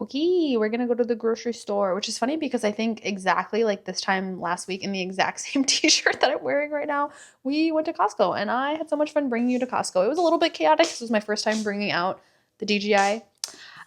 Okay, we're gonna go to the grocery store, which is funny because I think exactly like this time last week in the exact same t-shirt that I'm wearing right now, we went to Costco and I had so much fun bringing you to Costco. It was a little bit chaotic. This was my first time bringing out the DGI.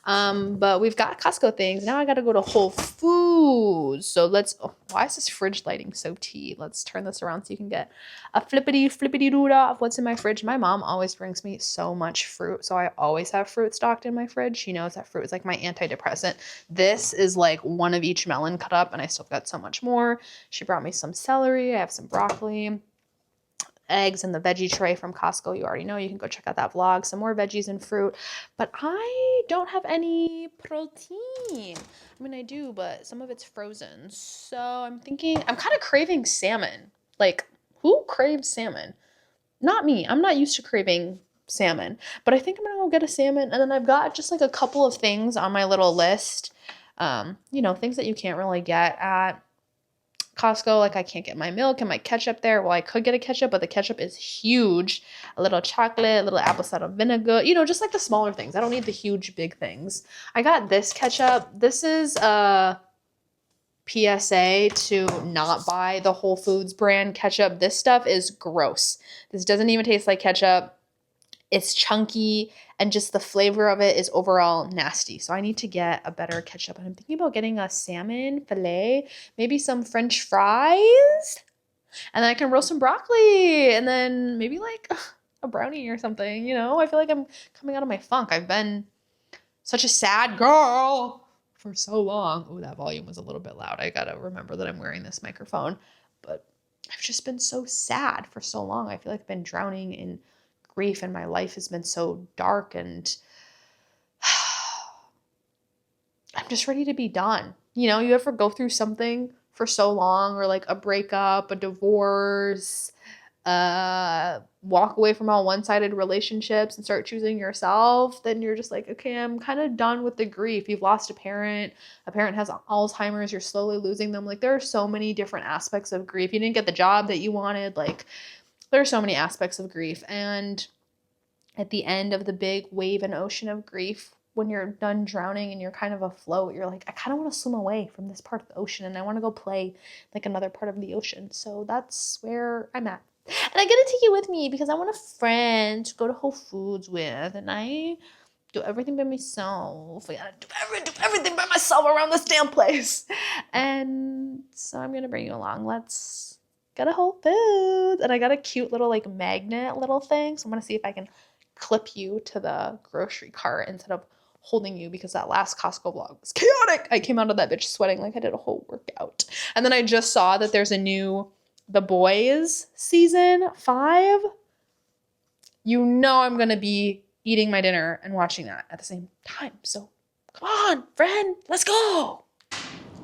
But we've got Costco things. Now I gotta go to Whole Foods. So oh, why is this fridge lighting so tea? Let's turn this around so you can get a flippity doo of what's in my fridge. My mom always brings me so much fruit. So I always have fruit stocked in my fridge. She knows that fruit is like my antidepressant. This is like one of each melon cut up and I still got so much more. She brought me some celery. I have some broccoli, eggs in the veggie tray from Costco. You already know, you can go check out that vlog. Some more veggies and fruit, but I don't have any protein. I mean, I do, but some of it's frozen. So I'm thinking, I'm kind of craving salmon. Like, who craves salmon? Not me. I'm not used to craving salmon, but I think I'm gonna go get a salmon. And then I've got just like a couple of things on my little list. Things that you can't really get at Costco. Like I can't get my milk and my ketchup there. Well, I could get a ketchup, but the ketchup is huge. A little chocolate, a little apple cider vinegar, just like the smaller things. I don't need the huge, big things. I got this ketchup. This is a PSA to not buy the Whole Foods brand ketchup. This stuff is gross. This doesn't even taste like ketchup. It's chunky and just the flavor of it is overall nasty. So I need to get a better ketchup. And I'm thinking about getting a salmon fillet, maybe some French fries, and then I can roast some broccoli and then maybe like a brownie or something. I feel like I'm coming out of my funk. I've been such a sad girl for so long. Oh, that volume was a little bit loud. I gotta remember that I'm wearing this microphone. But I've just been so sad for so long. I feel like I've been drowning in grief and my life has been so dark and I'm just ready to be done. You ever go through something for so long or like a breakup, a divorce, walk away from all one-sided relationships and start choosing yourself, then you're just like, okay, I'm kind of done with the grief. You've lost a parent has Alzheimer's, you're slowly losing them. Like there are so many different aspects of grief. You didn't get the job that you wanted. Like there are so many aspects of grief. And at the end of the big wave and ocean of grief, when you're done drowning and you're kind of afloat, you're like, I kind of want to swim away from this part of the ocean and I want to go play like another part of the ocean. So that's where I'm at. And I get to take you with me because I want a friend to go to Whole Foods with, and I do everything by myself. I gotta do everything by myself around this damn place. And so I'm gonna bring you along. Let's get a Whole Foods. And I got a cute little like magnet little thing. So I'm gonna see if I can clip you to the grocery cart instead of holding you because that last Costco vlog was chaotic. I came out of that bitch sweating like I did a whole workout. And then I just saw that there's a new The Boys season 5. I'm gonna be eating my dinner and watching that at the same time. So come on, friend, let's go.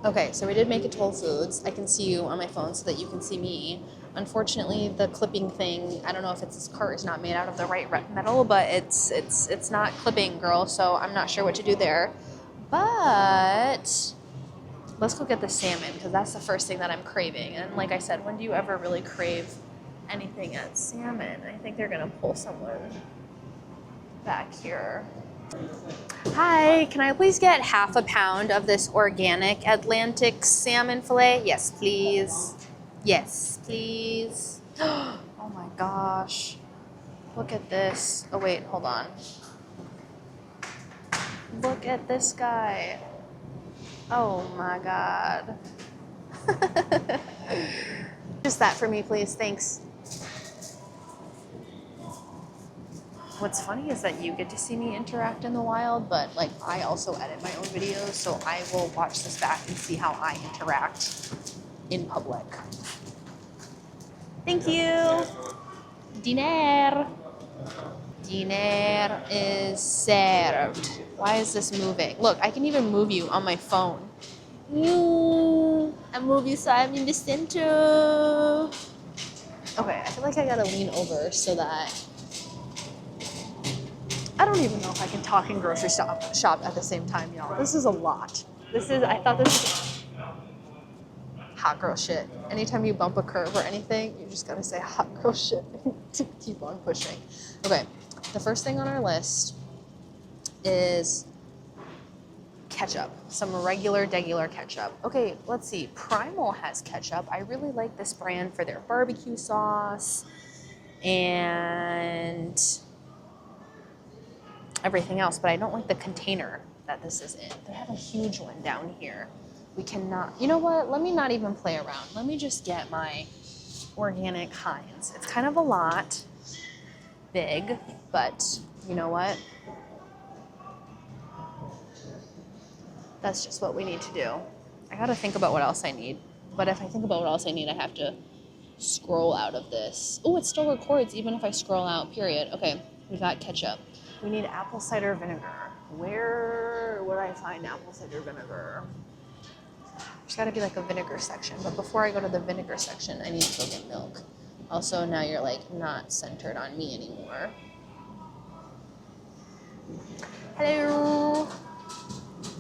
Okay, so we did make it to Whole Foods. I can see you on my phone so that you can see me. Unfortunately, the clipping thing, I don't know if this cart is not made out of the right metal, but it's not clipping, girl, so I'm not sure what to do there. But let's go get the salmon because that's the first thing that I'm craving. And like I said, when do you ever really crave anything at salmon? I think they're gonna pull someone back here. Hi, can I please get half a pound of this organic Atlantic salmon fillet? Yes, please. Yes, please. Oh my gosh. Look at this. Oh wait, hold on. Look at this guy. Oh my God. Just that for me, please. Thanks. What's funny is that you get to see me interact in the wild, but like I also edit my own videos, so I will watch this back and see how I interact in public. Thank you. Dinner. Dinner is served. Why is this moving? Look, I can even move you on my phone. I move you so I'm in the center. Okay, I feel like I gotta lean over so that I don't even know if I can talk and grocery shop at the same time, y'all. This is a lot. I thought this was hot girl shit. Anytime you bump a curve or anything, you just gotta say hot girl shit to keep on pushing. Okay, the first thing on our list is ketchup, some regular ketchup. Okay, let's see. Primal has ketchup. I really like this brand for their barbecue sauce and everything else, but I don't like the container that this is in. They have a huge one down here. We cannot, you know what? Let me not even play around. Let me just get my organic Heinz. It's kind of a lot big, but you know what? That's just what we need to do. I gotta think about what else I need. But if I think about what else I need, I have to scroll out of this. Oh, it still records even if I scroll out, period. Okay, we got ketchup. We need apple cider vinegar. Where would I find apple cider vinegar? There's gotta be like a vinegar section. But before I go to the vinegar section, I need to go get milk. Also, now you're like not centered on me anymore. Hello.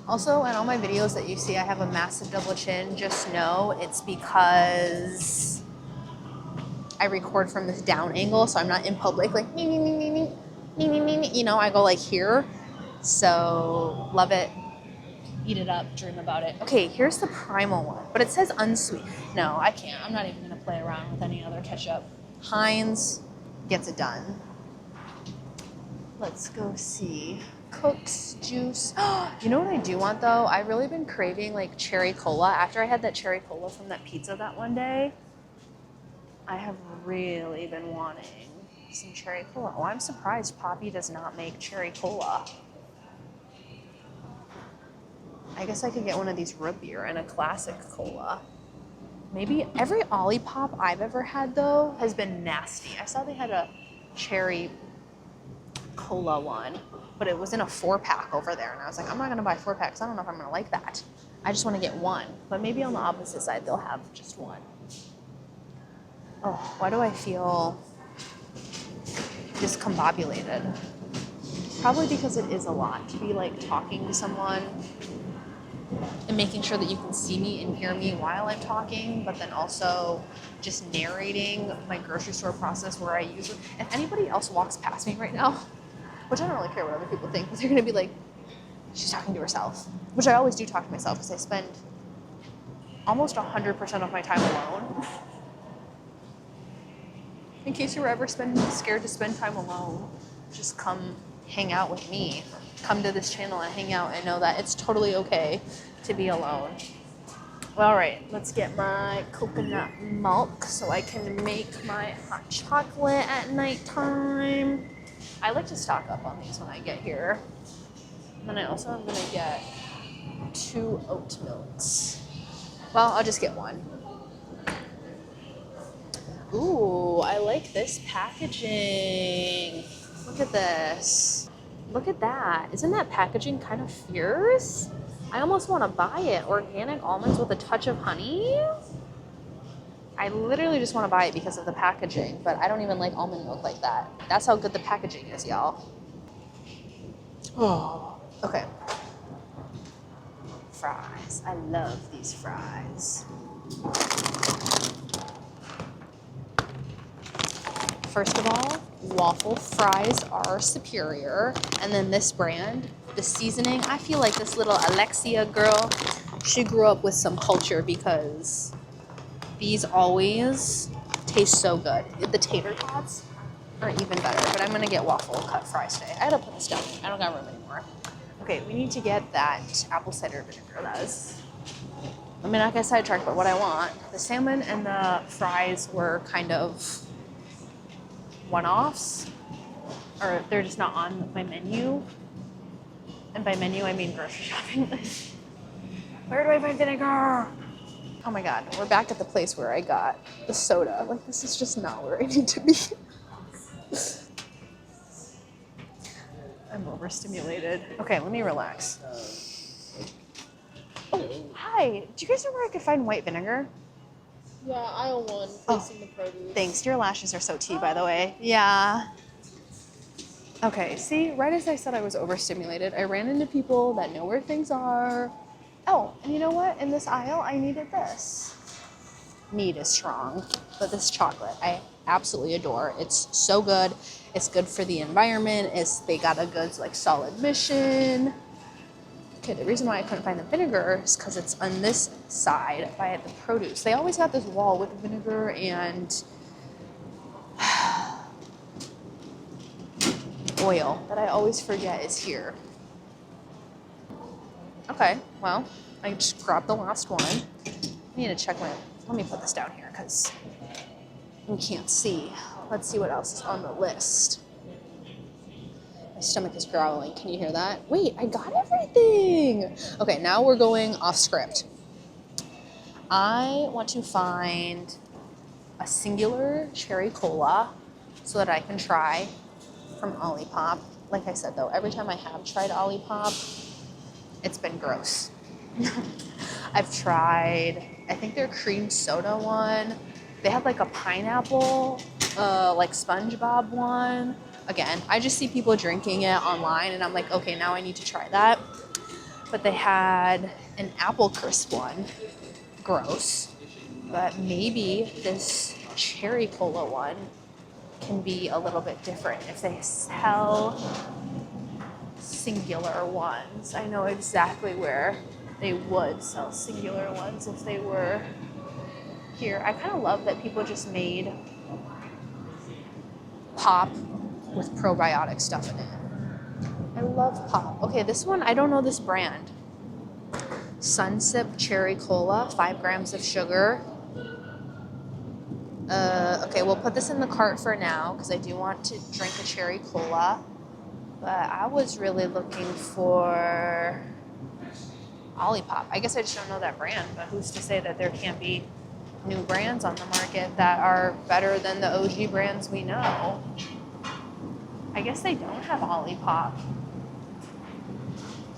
Also, in all my videos that you see, I have a massive double chin. Just know it's because I record from this down angle, so I'm not in public like me, me, me, me, me, me, me, me, me. You know, I go like here. So love it, eat it up, dream about it. Okay, here's the Primal one, but it says unsweet. No, I can't. I'm not even gonna play around with any other ketchup. Heinz gets it done. Let's go see. Cook's juice. You know what I do want though? I've really been craving like cherry cola. After I had that cherry cola from that pizza that one day, I have really been wanting some cherry cola. Oh, I'm surprised Poppy does not make cherry cola. I guess I could get one of these root beer and a classic cola. Maybe every Olipop I've ever had though has been nasty. I saw they had a cherry cola one, but it was in a 4-pack over there, and I was like, I'm not gonna buy 4-packs. I don't know if I'm gonna like that. I just want to get one, but maybe on the opposite side they'll have just one. Oh, why do I feel discombobulated? Probably because it is a lot to be like talking to someone and making sure that you can see me and hear me while I'm talking, but then also just narrating my grocery store process where I use it. If anybody else walks past me right now, which I don't really care what other people think, but they're gonna be like, she's talking to herself, which I always do talk to myself because I spend almost 100% of my time alone. In case you were ever scared to spend time alone, just come hang out with me. Come to this channel and hang out and know that it's totally okay to be alone. All right, let's get my coconut milk so I can make my hot chocolate at nighttime. I like to stock up on these when I get here. And then I also am gonna get 2 oat milks. Well, I'll just get one. Ooh, I like this packaging. Look at this. Look at that. Isn't that packaging kind of fierce? I almost want to buy it. Organic almonds with a touch of honey. I literally just want to buy it because of the packaging, but I don't even like almond milk like that. That's how good the packaging is, y'all. Oh, okay. Fries. I love these fries. First of all, waffle fries are superior. And then this brand, the seasoning, I feel like this little Alexia girl, she grew up with some culture because these always taste so good. The tater tots are even better, but I'm gonna get waffle cut fries today. I had to put this down. I don't got room anymore. Okay, we need to get that apple cider vinegar. I mean, I guess sidetracked, but what I want. The salmon and the fries were kind of one-offs, or they're just not on my menu. And by menu, I mean grocery shopping list. Where do I find vinegar? Oh my God, we're back at the place where I got the soda. Like, this is just not where I need to be. I'm overstimulated. Okay, let me relax. Oh, hi. Do you guys know where I could find white vinegar? Yeah, aisle 1, facing the produce. Thanks. Your lashes are so tea, by the way. Yeah. Okay, see, right as I said I was overstimulated, I ran into people that know where things are. Oh, and you know what? In this aisle, I needed this. Need is strong, but this chocolate I absolutely adore. It's so good. It's good for the environment. They got a good, like, solid mission. Okay, the reason why I couldn't find the vinegar is because it's on this side by the produce. They always got this wall with vinegar and oil that I always forget is here. Okay, well, I just grabbed the last one. I need to check let me put this down here because we can't see. Let's see what else is on the list. My stomach is growling. Can you hear that? Wait, I got everything. Okay, now we're going off script. I want to find a singular cherry cola so that I can try from Olipop. Like I said though, every time I have tried Olipop, it's been gross. I've tried, I think their cream soda one. They had like a pineapple, like SpongeBob one. Again, I just see people drinking it online and I'm like, okay, now I need to try that. But they had an apple crisp one. Gross. But maybe this cherry cola one can be a little bit different if they sell singular ones. I know exactly where they would sell singular ones if they were here. I kind of love that people just made pop with probiotic stuff in it. I love pop. Okay, this one, I don't know this brand. Sunsip Cherry Cola, 5 grams of sugar. Okay, we'll put this in the cart for now because I do want to drink a cherry cola. But I was really looking for Olipop. I guess I just don't know that brand, but who's to say that there can't be new brands on the market that are better than the OG brands we know. I guess they don't have Olipop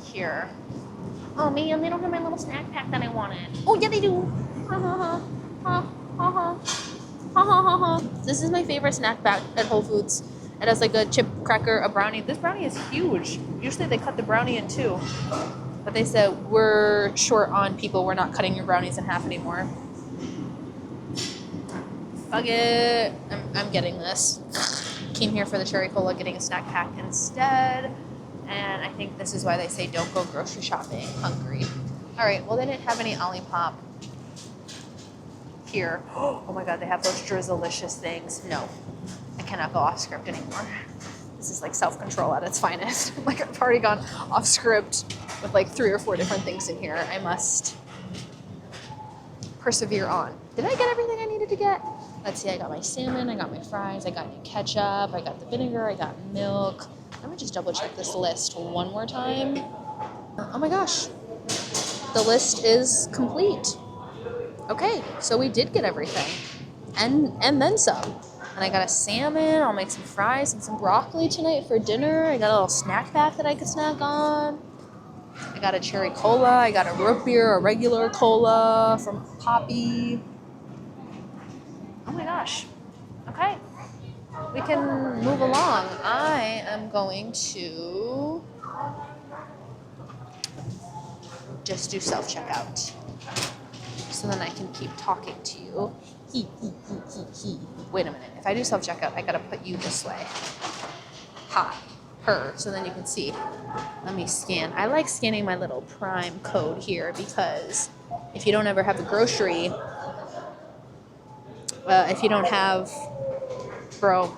here. Oh man, they don't have my little snack pack that I wanted. Oh yeah, they do. Ha ha ha. Ha ha ha. Ha ha ha ha. This is my favorite snack pack at Whole Foods. It has like a chip cracker, a brownie. This brownie is huge. Usually they cut the brownie in two. But they said, we're short on people. We're not cutting your brownies in half anymore. Fuck it. I'm getting this. Came here for the cherry cola, getting a snack pack instead. And I think this is why they say don't go grocery shopping hungry. All right, well, they didn't have any Olipop here. Oh my God, they have those drizzlicious things. No, I cannot go off script anymore. This is like self-control at its finest. Like I've already gone off script with like 3 or 4 different things in here. I must persevere on. Did I get everything I needed to get? Let's see, I got my salmon, I got my fries, I got new ketchup, I got the vinegar, I got milk. Let me just double check this list one more time. Oh my gosh, the list is complete. Okay, so we did get everything and then some. And I got a salmon, I'll make some fries and some broccoli tonight for dinner. I got a little snack pack that I could snack on. I got a cherry cola, I got a root beer, a regular cola from Poppy. Oh my gosh, okay. We can move along. I am going to just do self-checkout. So then I can keep talking to you. Wait a minute. If I do self-checkout, I gotta put you this way. Ha. Her. So then you can see. Let me scan. I like scanning my little Prime code here because if you don't ever have a grocery, if you don't have, bro,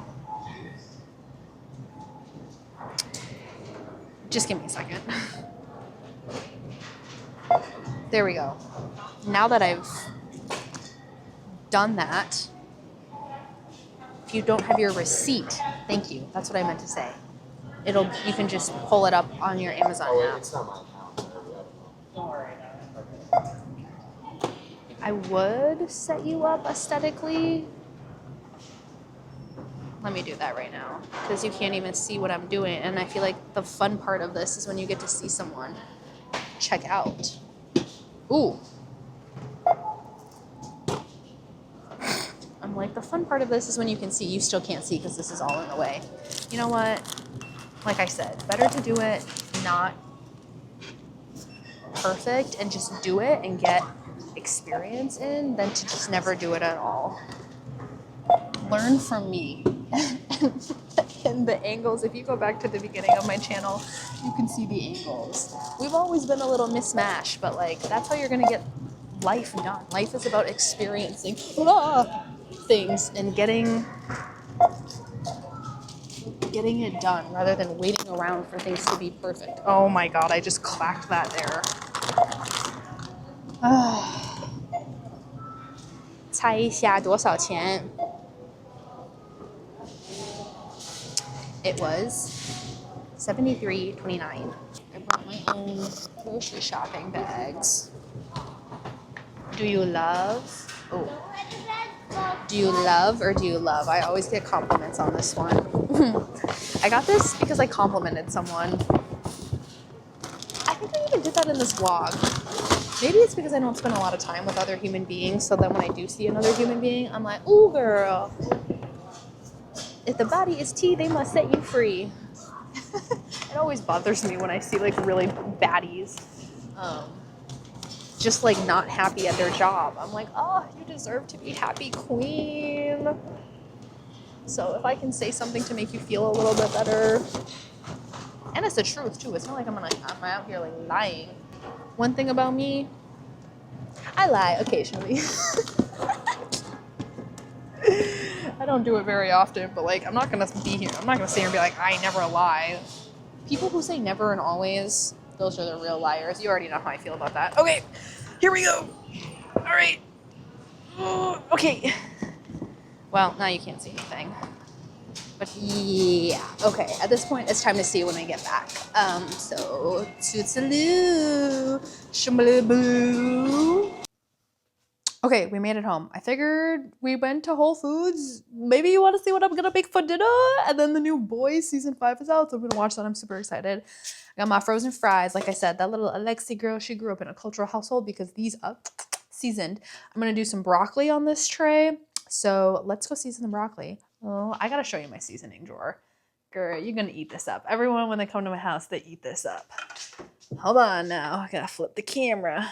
just give me a second. There we go. Now that I've done that, if you don't have your receipt, thank you. That's what I meant to say. You can just pull it up on your Amazon app. It's not my account. Don't worry. I would set you up aesthetically. Let me do that right now because you can't even see what I'm doing. And I feel like the fun part of this is when you get to see someone check out. Ooh. I'm like, the fun part of this is when you can see. You still can't see because this is all in the way. You know what? Like I said, better to do it not perfect and just do it and get experience in than to just never do it at all. Learn from me and the angles. If you go back to the beginning of my channel, you can see the angles. We've always been a little mismatched, but like that's how you're gonna get life done. Life is about experiencing things and getting it done rather than waiting around for things to be perfect. Oh my god, I just clacked that there. 猜一下多少钱? It was $73.29. I brought my own grocery shopping bags. Do you love? Oh. Do you love or do you love? I always get compliments on this one. I got this because I complimented someone. I think I even did that in this vlog. Maybe it's because I don't spend a lot of time with other human beings, so then when I do see another human being, I'm like, ooh, girl. If the body is tea, they must set you free. It always bothers me when I see like really baddies just like not happy at their job. I'm like, oh, you deserve to be happy, queen. So if I can say something to make you feel a little bit better, and it's the truth too. It's not like I'm out here like lying. One thing about me, I lie occasionally. I don't do it very often, but like I'm not gonna be here. I'm not gonna sit here and be like, I never lie. People who say never and always, those are the real liars. You already know how I feel about that. Okay, here we go. All right. Okay. Well, now you can't see anything. But yeah, okay. At this point, it's time to see when I get back. So, tootsaloo, shumbaloo. Okay, we made it home. I figured we went to Whole Foods. Maybe you want to see what I'm gonna make for dinner? And then the new Boys season 5 is out, so I'm gonna watch that. I'm super excited. I got my frozen fries. Like I said, that little Alexi girl, she grew up in a cultural household because these are seasoned. I'm gonna do some broccoli on this tray. So let's go season the broccoli. Oh, I gotta show you my seasoning drawer. Girl, you're gonna eat this up. Everyone, when they come to my house, they eat this up. Hold on now. I gotta flip the camera.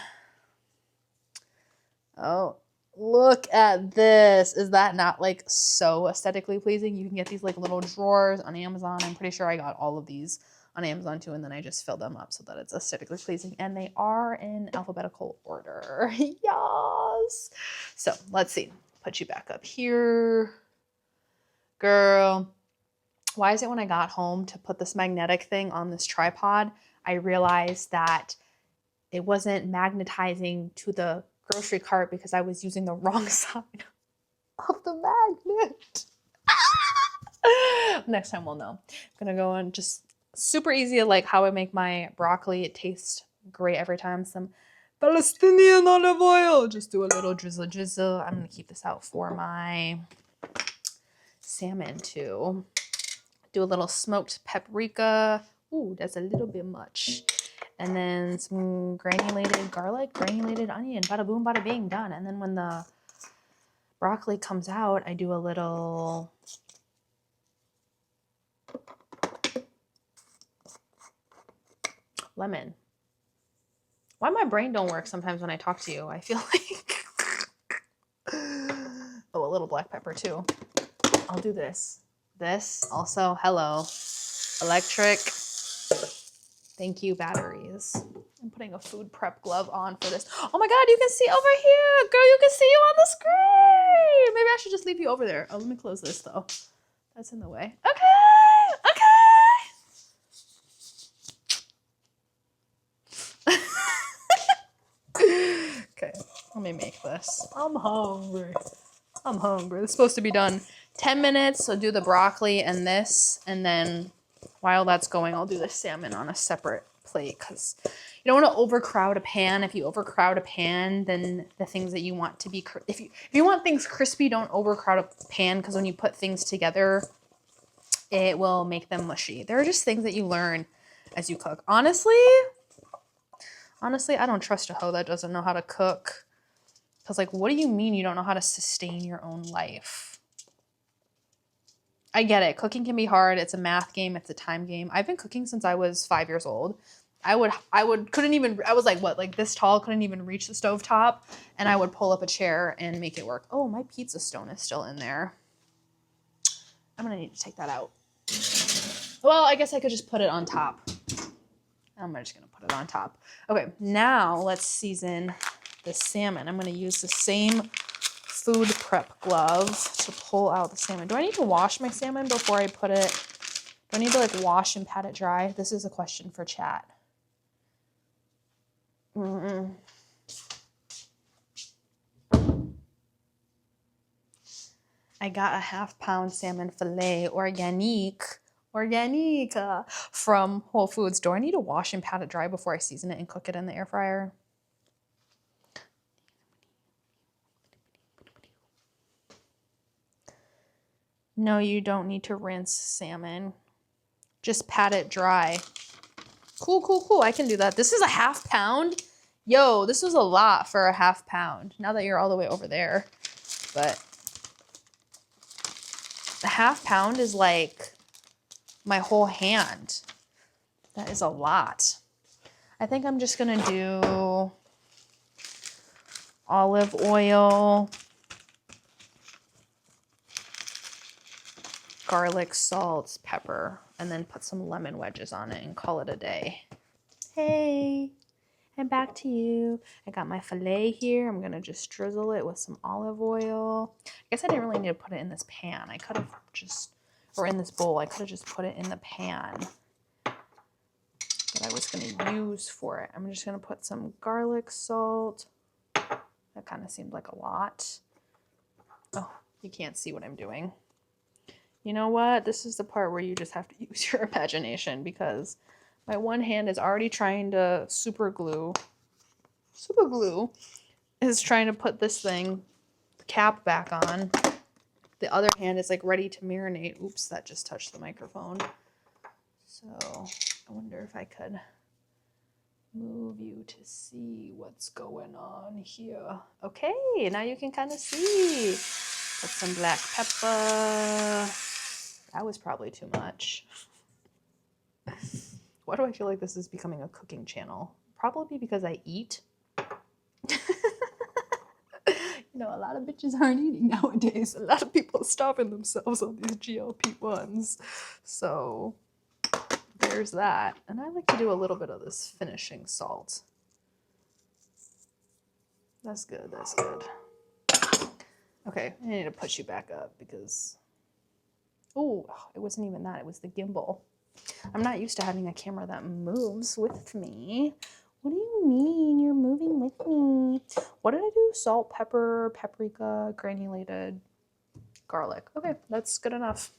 Oh, look at this. Is that not like so aesthetically pleasing? You can get these like little drawers on Amazon. I'm pretty sure I got all of these on Amazon too, and then I just filled them up so that it's aesthetically pleasing. And they are in alphabetical order. Yes. So let's see. Put you back up here. Girl, why is it when I got home to put this magnetic thing on this tripod, I realized that it wasn't magnetizing to the grocery cart because I was using the wrong side of the magnet. Next time we'll know. I'm gonna go on just super easy, like how I make my broccoli. It tastes great every time. Some Palestinian olive oil. Just do a little drizzle drizzle. I'm gonna keep this out for my salmon too. Do a little smoked paprika. Ooh, that's a little bit much. And then some granulated garlic, granulated onion, bada boom, bada bing, done. And then when the broccoli comes out, I do a little lemon. Why my brain don't work sometimes when I talk to you? I feel like, oh, a little black pepper too. I'll do this. This also, hello, electric. Thank you, batteries. I'm putting a food prep glove on for this. Oh my God, you can see over here. Girl, you can see you on the screen. Maybe I should just leave you over there. Oh, let me close this though. That's in the way. Okay, okay. Okay, let me make this. I'm hungry. This is supposed to be done 10 minutes, so do the broccoli and this, and then while that's going, I'll do the salmon on a separate plate because you don't want to overcrowd a pan. If you overcrowd a pan, then the things that you want to be, if you want things crispy, don't overcrowd a pan because when you put things together, it will make them mushy. There are just things that you learn as you cook. Honestly, I don't trust a hoe that doesn't know how to cook. Because like, what do you mean you don't know how to sustain your own life? I get it. Cooking can be hard. It's a math game. It's a time game. I've been cooking since I was 5 years old. I was like, what, like this tall, couldn't even reach the stovetop. And I would pull up a chair and make it work. Oh, my pizza stone is still in there. I'm going to need to take that out. Well, I guess I could just put it on top. I'm just gonna put it on top. Okay, now let's season the salmon. I'm gonna use the same food prep glove to pull out the salmon. Do I need to wash my salmon before I put it? Do I need to like wash and pat it dry? This is a question for chat. I got a 1/2 pound salmon fillet organique from Whole Foods. Do I need to wash and pat it dry before I season it and cook it in the air fryer? No, you don't need to rinse salmon. Just pat it dry. Cool. I can do that. This is a 1/2 pound. Yo, this was a lot for a 1/2 pound. Now that you're all the way over there. But the 1/2 pound is like my whole hand. That is a lot. I think I'm just gonna do olive oil, garlic, salt, pepper, and then put some lemon wedges on it and call it a day. Hey, and back to you. I got my filet here. I'm gonna just drizzle it with some olive oil. I guess I didn't really need to put it in this pan. I could have just, or in this bowl, I could have just put it in the pan that I was gonna use for it. I'm just gonna put some garlic, salt. That kind of seemed like a lot. Oh, you can't see what I'm doing. You know what? This is the part where you just have to use your imagination because my one hand is already trying to super glue is trying to put this thing, the cap back on. The other hand is like ready to marinate. Oops, that just touched the microphone. So I wonder if I could move you to see what's going on here. Okay, now you can kind of see. Put some black pepper. That was probably too much. Why do I feel like this is becoming a cooking channel? Probably because I eat. You know, a lot of bitches aren't eating nowadays. A lot of people are starving themselves on these GLP-1s. So there's that. And I like to do a little bit of this finishing salt. That's good, that's good. Okay, I need to put you back up because, oh, it wasn't even that, it was the gimbal. I'm not used to having a camera that moves with me. What do you mean you're moving with me? What did I do? Salt, pepper, paprika, granulated garlic. Okay, that's good enough.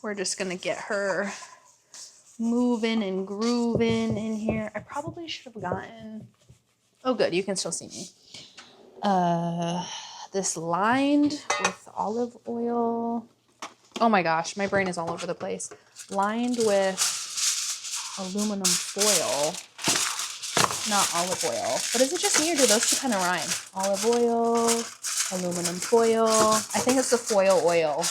We're just gonna get her moving and grooving in here. I probably should have gotten, oh good, you can still see me. This lined with olive oil. Oh my gosh, my brain is all over the place. Lined with aluminum foil, not olive oil. But is it just me or do those two kind of rhyme? Olive oil, aluminum foil. I think it's the foil oil.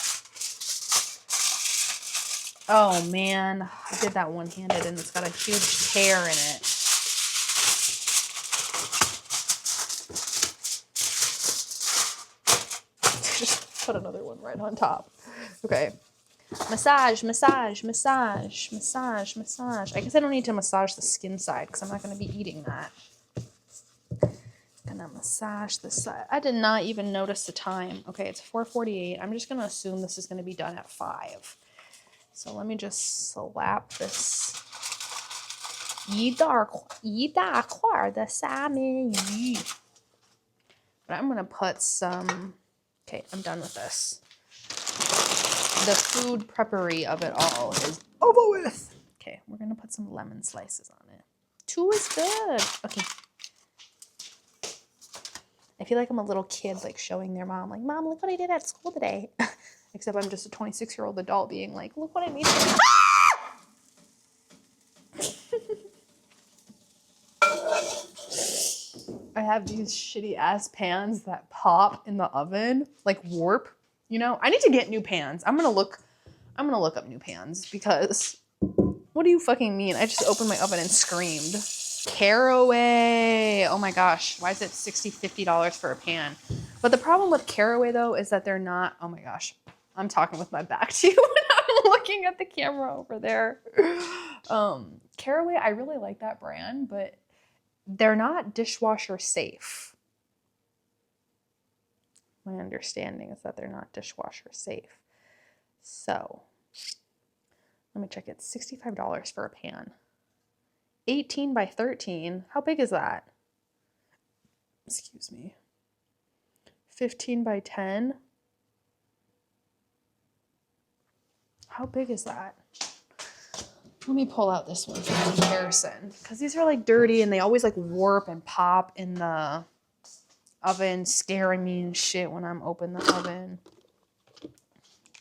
Oh man, I did that one-handed and it's got a huge tear in it. Just put another one right on top. Okay. Massage. I guess I don't need to massage the skin side because I'm not going to be eating that. Gonna massage the side. I did not even notice the time. Okay, it's 4:48. I'm just going to assume this is going to be done at 5. So let me just slap this. 一大块的三文鱼. But I'm going to put some. Okay, I'm done with this. The food preppery of it all is over with. Okay, we're gonna put some lemon slices on it. 2 is good. Okay. I feel like I'm a little kid like showing their mom, like, Mom, look what I did at school today. Except I'm just a 26-year-old adult being like, look what I made. I have these shitty ass pans that pop in the oven, like warp. You know, I need to get new pans. I'm gonna look up new pans because what do you fucking mean? I just opened my oven and screamed. Caraway. Oh my gosh. Why is it $60, $50 for a pan? But the problem with caraway though is that they're not, oh my gosh. I'm talking with my back to you when I'm looking looking at the camera over there. Caraway, I really like that brand, but they're not dishwasher safe. My understanding is that they're not dishwasher safe. So let me check it. $65 for a pan. 18 by 13. How big is that? Excuse me. 15 by 10. How big is that? Let me pull out this one for comparison, because these are like dirty and they always like warp and pop in the oven, scaring me and shit when I'm open the oven.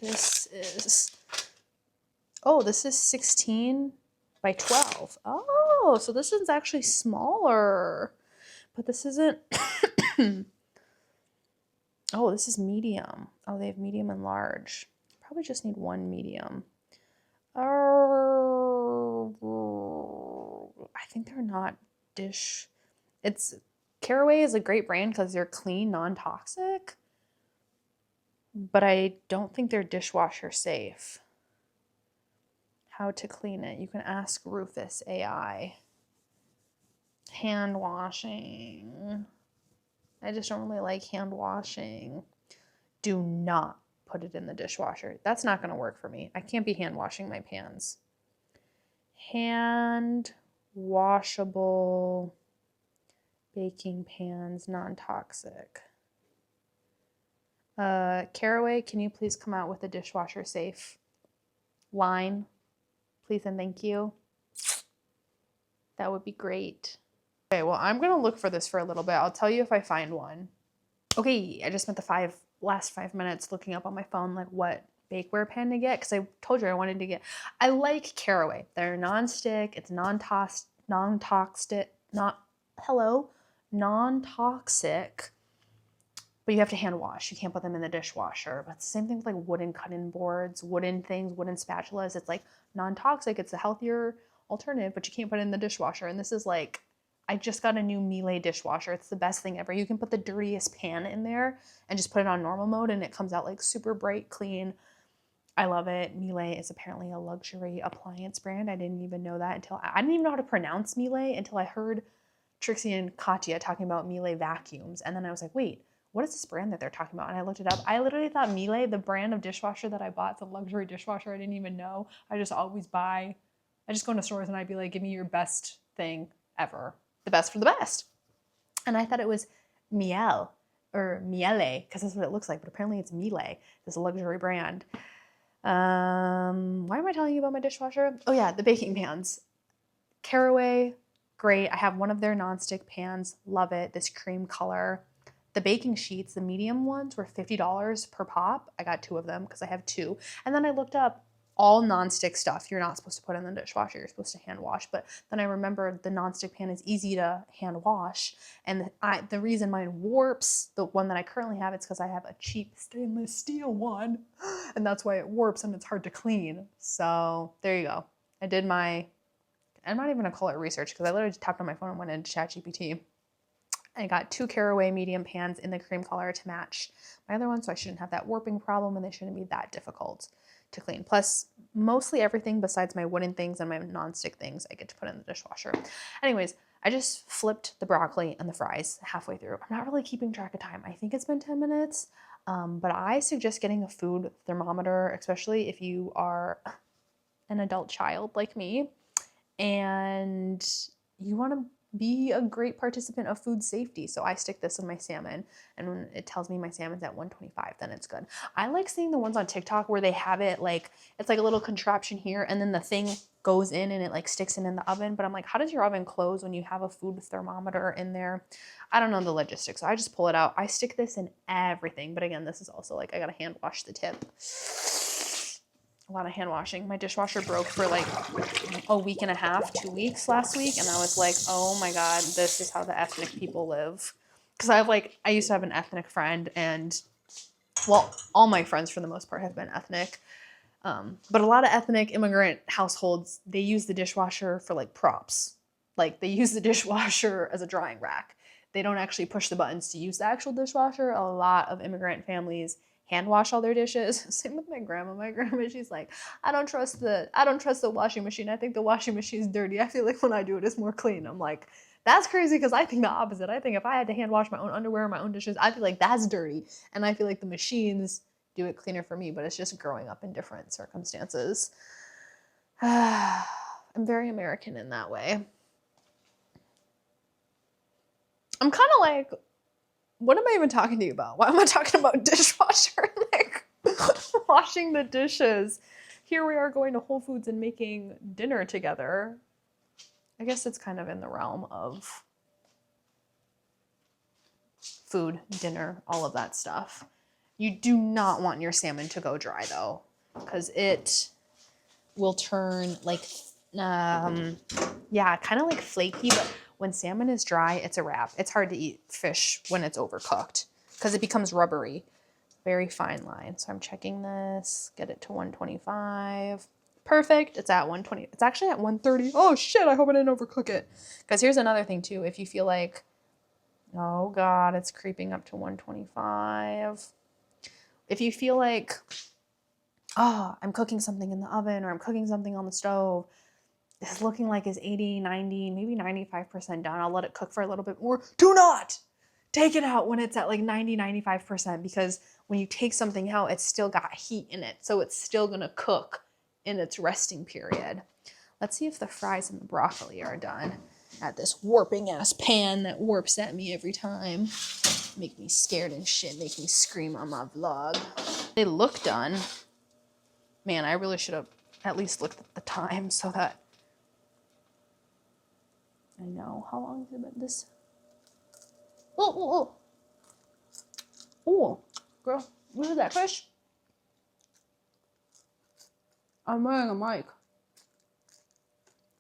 This is 16 by 12. Oh, so this is actually smaller, but this isn't. Oh, this is medium. Oh, they have medium and large. Probably just need one medium. I think they're not dish. Caraway is a great brand because they're clean, non-toxic, but I don't think they're dishwasher safe. How to clean it? You can ask Rufus AI. Hand washing. I just don't really like hand washing. Do not put it in the dishwasher. That's not going to work for me. I can't be hand washing my pans. Hand washable baking pans, non-toxic. Caraway, can you please come out with a dishwasher safe line? Please and thank you. That would be great. Okay, well, I'm going to look for this for a little bit. I'll tell you if I find one. Okay, I just spent the last 5 minutes looking up on my phone like what bakeware pan to get, because I told you I wanted to get. I like Caraway. They're non-stick. It's non-toxic. But you have to hand wash. You can't put them in the dishwasher. But it's the same thing with like wooden cutting boards, wooden things, wooden spatulas. It's like non-toxic. It's a healthier alternative, but you can't put it in the dishwasher. And this is like, I just got a new Miele dishwasher. It's the best thing ever. You can put the dirtiest pan in there and just put it on normal mode and it comes out like super bright, clean. I love it. Miele is apparently a luxury appliance brand. I didn't even know that I didn't even know how to pronounce Miele until I heard Trixie and Katya talking about Miele vacuums. And then I was like, wait, what is this brand that they're talking about? And I looked it up. I literally thought Miele, the brand of dishwasher that I bought, it's a luxury dishwasher I didn't even know. I just go into stores and I'd be like, give me your best thing ever. The best for the best. And I thought it was Miele or Miele because that's what it looks like, but apparently it's Miele, this luxury brand. Why am I telling you about my dishwasher? Oh yeah, the baking pans. Caraway, great. I have one of their nonstick pans. Love it. This cream color. The baking sheets, the medium ones, were $50 per pop. I got 2 of them because I have 2. And then I looked up all nonstick stuff. You're not supposed to put in the dishwasher. You're supposed to hand wash. But then I remembered the nonstick pan is easy to hand wash. And the reason mine warps, the one that I currently have, it's because I have a cheap stainless steel one. And that's why it warps and it's hard to clean. So there you go. I'm not even going to call it research because I literally just tapped on my phone and went into ChatGPT. I got 2 Caraway medium pans in the cream color to match my other one, so I shouldn't have that warping problem and they shouldn't be that difficult to clean. Plus, mostly everything besides my wooden things and my nonstick things I get to put in the dishwasher. Anyways, I just flipped the broccoli and the fries halfway through. I'm not really keeping track of time. I think it's been 10 minutes, but I suggest getting a food thermometer, especially if you are an adult child like me and you want to be a great participant of food safety. So I stick this in my salmon, and when it tells me my salmon's at 125, then it's good. I like seeing the ones on TikTok where they have it like, it's like a little contraption here and then the thing goes in and it like sticks in the oven. But I'm like, how does your oven close when you have a food thermometer in there? I don't know the logistics. So I just pull it out. I stick this in everything. But again, this is also like, I gotta hand wash the tip. A lot of hand washing. My dishwasher broke for like a week and a half, 2 weeks last week. And I was like, oh my God, this is how the ethnic people live. Because I used to have an ethnic friend and, well, all my friends for the most part have been ethnic. But a lot of ethnic immigrant households, they use the dishwasher for like props. Like they use the dishwasher as a drying rack. They don't actually push the buttons to use the actual dishwasher. A lot of immigrant families hand wash all their dishes. Same with my grandma. My grandma, she's like, I don't trust the washing machine. I think the washing machine's dirty. I feel like when I do it, it's more clean. I'm like, that's crazy because I think the opposite. I think if I had to hand wash my own underwear or my own dishes, I feel like that's dirty. And I feel like the machines do it cleaner for me, but it's just growing up in different circumstances. I'm very American in that way. I'm kind of like, what am I even talking to you about? Why am I talking about dishwasher? Like, washing the dishes. Here we are going to Whole Foods and making dinner together. I guess it's kind of in the realm of food, dinner, all of that stuff. You do not want your salmon to go dry though, because it will turn like, yeah, kind of like flaky, but when salmon is dry, it's a wrap. It's hard to eat fish when it's overcooked because it becomes rubbery. Very fine line. So I'm checking this, get it to 125. Perfect. It's at 120. It's actually at 130. Oh shit, I hope I didn't overcook it. Because here's another thing too. If you feel like, oh God, it's creeping up to 125. If you feel like, oh, I'm cooking something in the oven or I'm cooking something on the stove, it's looking like it's 80, 90, maybe 95% done. I'll let it cook for a little bit more. Do not take it out when it's at like 90, 95% because when you take something out, it's still got heat in it. So it's still gonna cook in its resting period. Let's see if the fries and the broccoli are done at this warping ass pan that warps at me every time. Make me scared and shit, make me scream on my vlog. They look done. Man, I really should have at least looked at the time so that I know. How long has it been this? Oh, girl, look at that fish. I'm wearing a mic.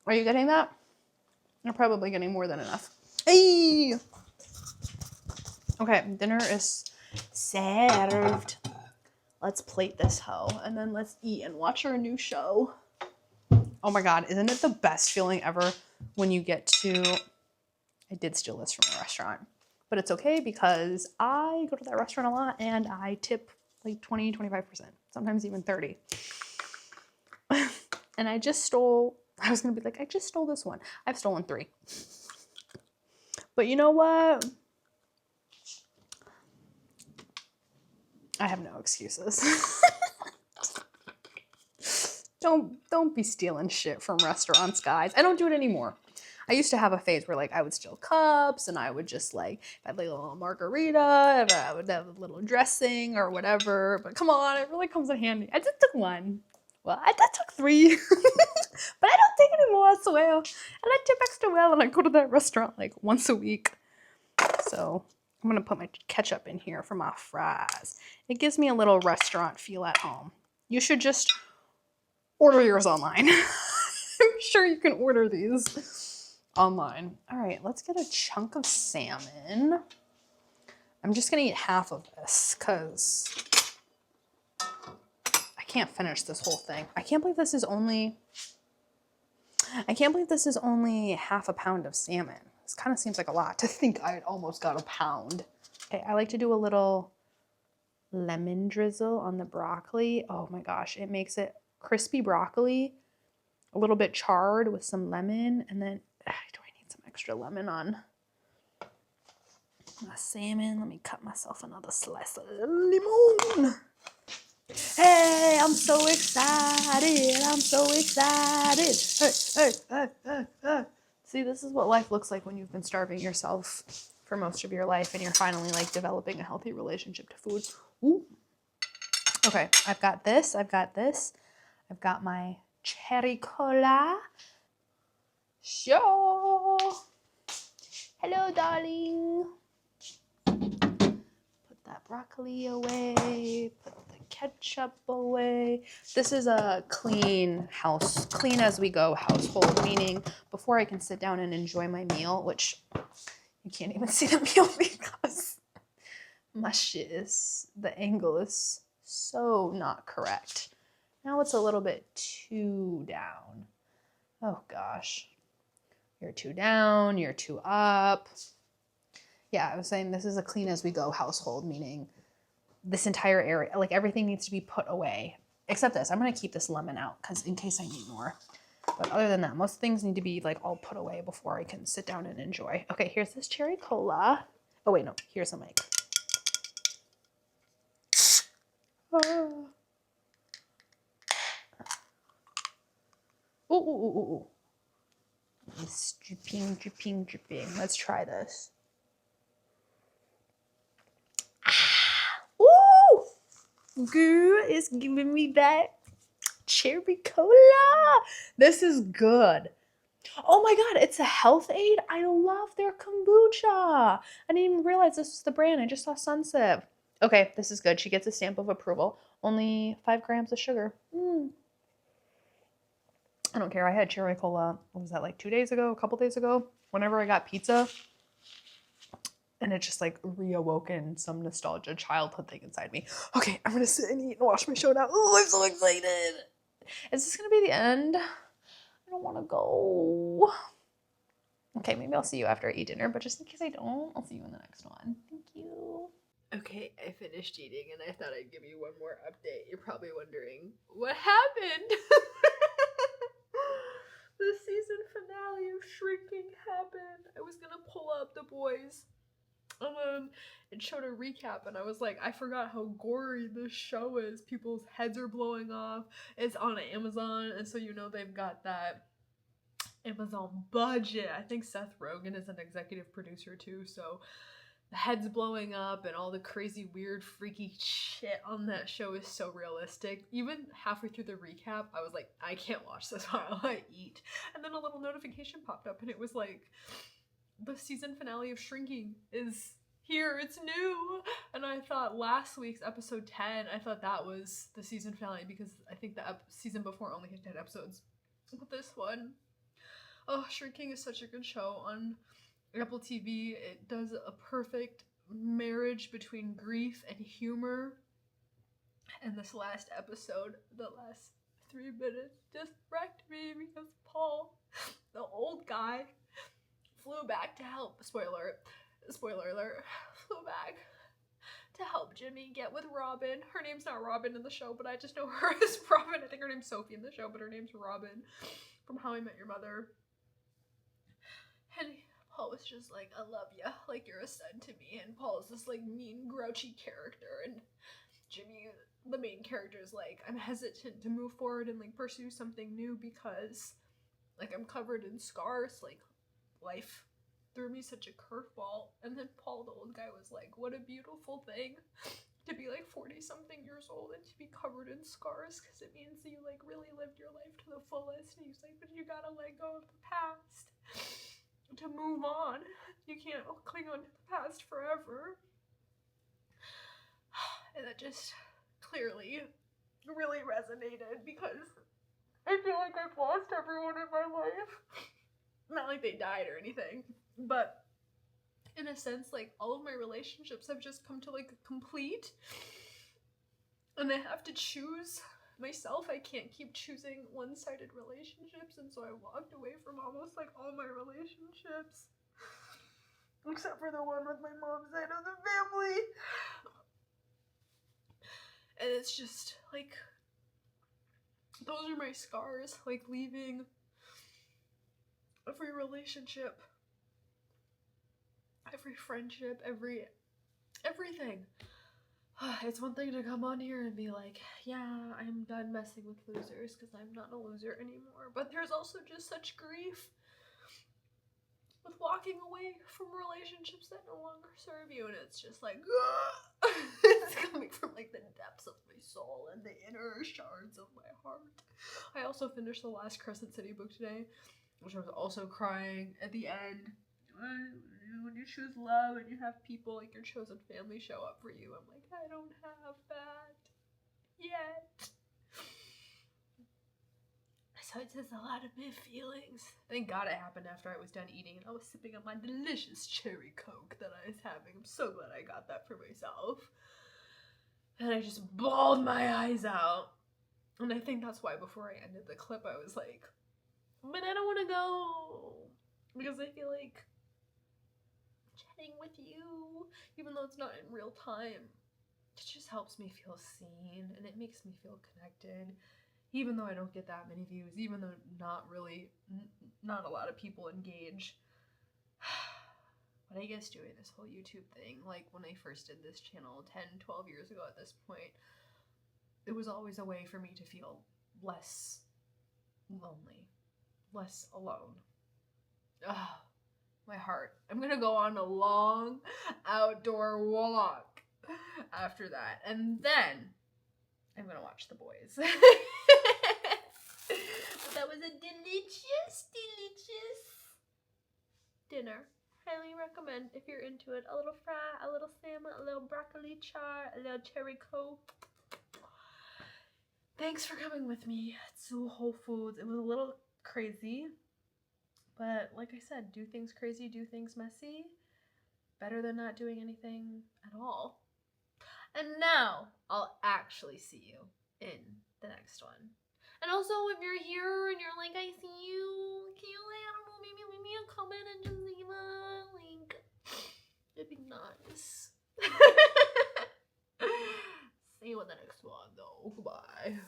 Are you getting that? You're probably getting more than enough. Hey! Okay, dinner is served. Let's plate this hoe and then let's eat and watch our new show. Oh my God, isn't it the best feeling ever when you get to... I did steal this from a restaurant, but it's okay because I go to that restaurant a lot and I tip like 20, 25%, sometimes even 30. And I just stole, I was gonna be like, I just stole this one. I've stolen 3. But you know what? I have no excuses. Don't be stealing shit from restaurants, guys. I don't do it anymore. I used to have a phase where like I would steal cups and I would just like, if I had like a little margarita, if I would have a little dressing or whatever. But come on, it really comes in handy. I just took 1. Well, I took 3. But I don't take anymore as well. And I tip extra well and I go to that restaurant like once a week. So I'm gonna put my ketchup in here for my fries. It gives me a little restaurant feel at home. You should just order yours online. I'm sure you can order these online. All right, let's get a chunk of salmon. I'm just gonna eat half of this because I can't finish this whole thing. I can't believe this is only half a pound of salmon. This kind of seems like a lot to think I had almost got a pound. Okay, I like to do a little lemon drizzle on the broccoli. Oh my gosh, it makes it crispy broccoli, a little bit charred with some lemon, and then do I need some extra lemon on my salmon? Let me cut myself another slice of lemon. Hey, I'm so excited. I'm so excited. Hey. See, this is what life looks like when you've been starving yourself for most of your life and you're finally like developing a healthy relationship to food. Ooh. Okay, I've got this. I've got my cherry cola. Sure. Hello, darling. Put that broccoli away. Put the ketchup away. This is a clean as we go household, meaning before I can sit down and enjoy my meal, which you can't even see the meal because my shit the angle is so not correct. Now it's a little bit too down. Oh gosh. You're too down, you're too up. Yeah, I was saying this is a clean as we go household, meaning this entire area, like everything needs to be put away. Except this. I'm going to keep this lemon out because in case I need more. But other than that, most things need to be like all put away before I can sit down and enjoy. Okay, here's this cherry cola. Oh wait, no, here's the mic. Oh. Ooh, ooh, ooh, ooh, ooh. It's dripping, dripping, dripping. Let's try this. Ooh! Girl is giving me that cherry cola. This is good. Oh my god, it's a health aid. I love their kombucha. I didn't even realize this was the brand. I just saw Sunsiv. Okay, this is good. She gets a stamp of approval. Only 5 grams of sugar. I don't care. I had cherry cola, what was that, like 2 days ago, a couple days ago? Whenever I got pizza. And it just like reawoken some nostalgia childhood thing inside me. Okay, I'm gonna sit and eat and watch my show now. Oh, I'm so excited. Is this gonna be the end? I don't wanna go. Okay, maybe I'll see you after I eat dinner, but just in case I don't, I'll see you in the next one. Thank you. Okay, I finished eating and I thought I'd give you one more update. You're probably wondering, what happened? The season finale of Shrinking happened. I was gonna pull up The Boys and then it showed a recap and I was like, I forgot how gory this show is. People's heads are blowing off. It's on Amazon, and so you know they've got that Amazon budget. I think Seth Rogen is an executive producer too, so the heads blowing up and all the crazy, weird, freaky shit on that show is so realistic. Even halfway through the recap, I was like, I can't watch this while I eat. And then a little notification popped up and it was like, the season finale of Shrinking is here, it's new. And I thought last week's episode 10, I thought that was the season finale because I think the season before only had 10 episodes. But this one, oh, Shrinking is such a good show on Apple TV. It does a perfect marriage between grief and humor. And this last episode, the last 3 minutes, just wrecked me because Paul, the old guy, flew back to help. Spoiler alert. Flew back to help Jimmy get with Robin. Her name's not Robin in the show, but I just know her as Robin. I think her name's Sophie in the show, but her name's Robin from How I Met Your Mother. And Paul was just like, I love you, like you're a son to me. And Paul is this like mean, grouchy character, and Jimmy, the main character, is like, I'm hesitant to move forward and like pursue something new because like I'm covered in scars, like life threw me such a curveball. And then Paul, the old guy, was like, what a beautiful thing to be like 40 something years old and to be covered in scars, because it means that you like really lived your life to the fullest. And he's like, but you gotta let go of the past to move on. You can't cling on to the past forever. And that just clearly really resonated because I feel like I've lost everyone in my life. Not like they died or anything, but in a sense, like all of my relationships have just come to like a complete, and I have to choose myself. I can't keep choosing one-sided relationships, and so I walked away from almost like all my relationships, except for the one with my mom's side of the family. And it's just like, those are my scars, like leaving every relationship, every friendship, everything. It's one thing to come on here and be like, yeah, I'm done messing with losers because I'm not a loser anymore. But there's also just such grief with walking away from relationships that no longer serve you. And it's just like, it's coming from like the depths of my soul and the inner shards of my heart. I also finished the last Crescent City book today, which I was also crying at the end. When you choose love and you have people like your chosen family show up for you, I'm like, I don't have that yet. So it says a lot of my feelings. Thank God it happened after I was done eating and I was sipping on my delicious cherry Coke that I was having. I'm so glad I got that for myself. And I just bawled my eyes out. And I think that's why before I ended the clip I was like, but I don't want to go. Because I feel like chatting with you, even though it's not in real time, it just helps me feel seen, and it makes me feel connected. Even though I don't get that many views, even though not a lot of people engage. But I guess doing this whole YouTube thing, like when I first did this channel 10, 12 years ago at this point, it was always a way for me to feel less lonely, less alone. Ugh, my heart. I'm gonna go on a long outdoor walk after that, and then I'm gonna watch The Boys. But that was a delicious dinner. Highly recommend if you're into it. A little fry, a little salmon, a little broccoli char, a little cherry coke. Thanks for coming with me to Whole Foods. It was a little crazy, but like I said, do things crazy, do things messy. Better than not doing anything at all. And now I'll actually see you in the next one. And also, if you're here and you're like, I see you, can you, like, I don't know, maybe leave me a comment and just leave a link? It'd be nice. See you in the next one, though. Goodbye.